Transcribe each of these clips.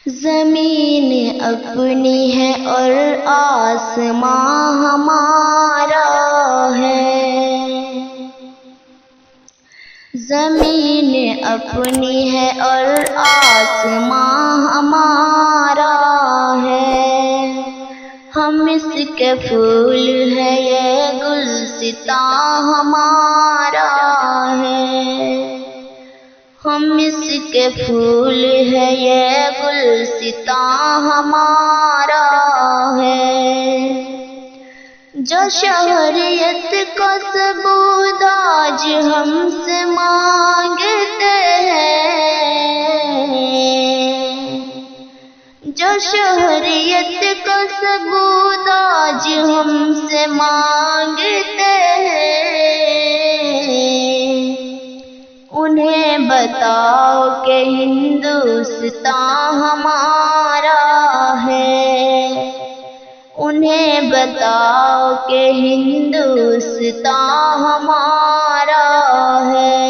زمین اپنی ہے اور آسماں ہمارا ہے، زمین اپنی ہے اور آسماں ہمارا ہے، ہم اس کے پھول ہے یہ گلستاں ہمارا ہے، ہم اس کے پھول ہے یہ گلستاں ہمارا ہے، جو شہریت کا ثبوت آج ہم سے مانگتے ہیں، جو شہریت کا ثبوت آج ہم سے مانگتے ہیں، انہیں بتاؤ کہ ہندوستان ہمارا ہے، انہیں بتاؤ کہ ہندوستان ہمارا ہے،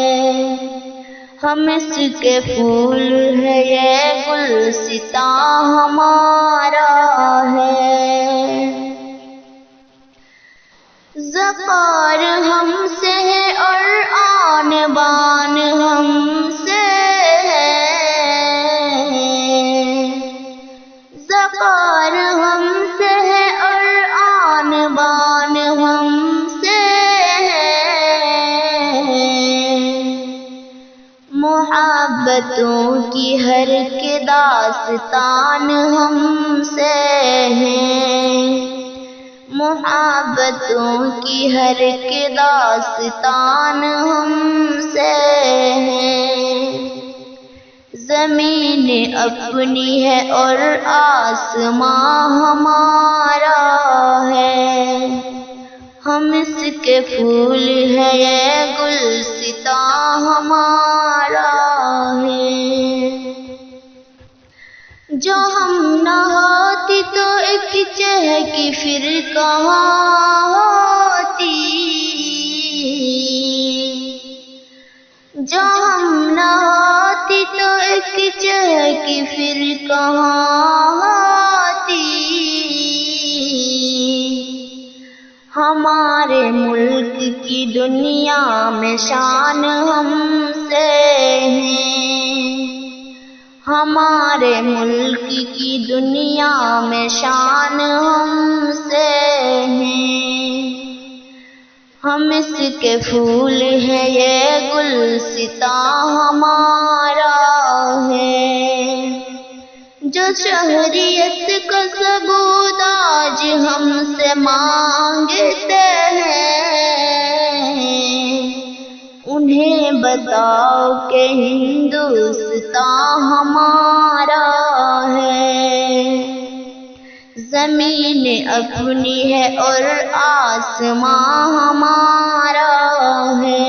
ہم اس کے پھول ہے یہ گلستان ہمارا ہے، ذخائر ہم سے ہے اور آن بان ہم سے ہے، ذخائر ہم سے ہے اور آن بان ہم سے ہے، محبتوں کی ہر ایک داستان ہم سے ہے، محبتوں کی ہر ایک داستان ہم سے ہے، زمین اپنی ہے اور آسماں ہمارا ہے، ہم اس کے پھول ہے یہ گلستان ہمارا ہے، جو ہم نہ ہوتی تو ایک چہکی پھر کہاں ہوتی، جو ہم نہ ہوتی تو ایک چہکی پھر کہاں ہوتی، ہمارے ملک کی دنیا میں شان ہم سے ہے، ہمارے ملک کی دنیا میں شان ہم سے ہے، ہم اس کے پھول ہے یہ گلستان ہمارا ہے، جو شہریت کا ثبوت آج ہم سے مانگتے ہیں، انہیں بتاؤ کہ ہندوستان ہمارا ہے، زمین اپنی ہے اور آسماں ہمارا ہے۔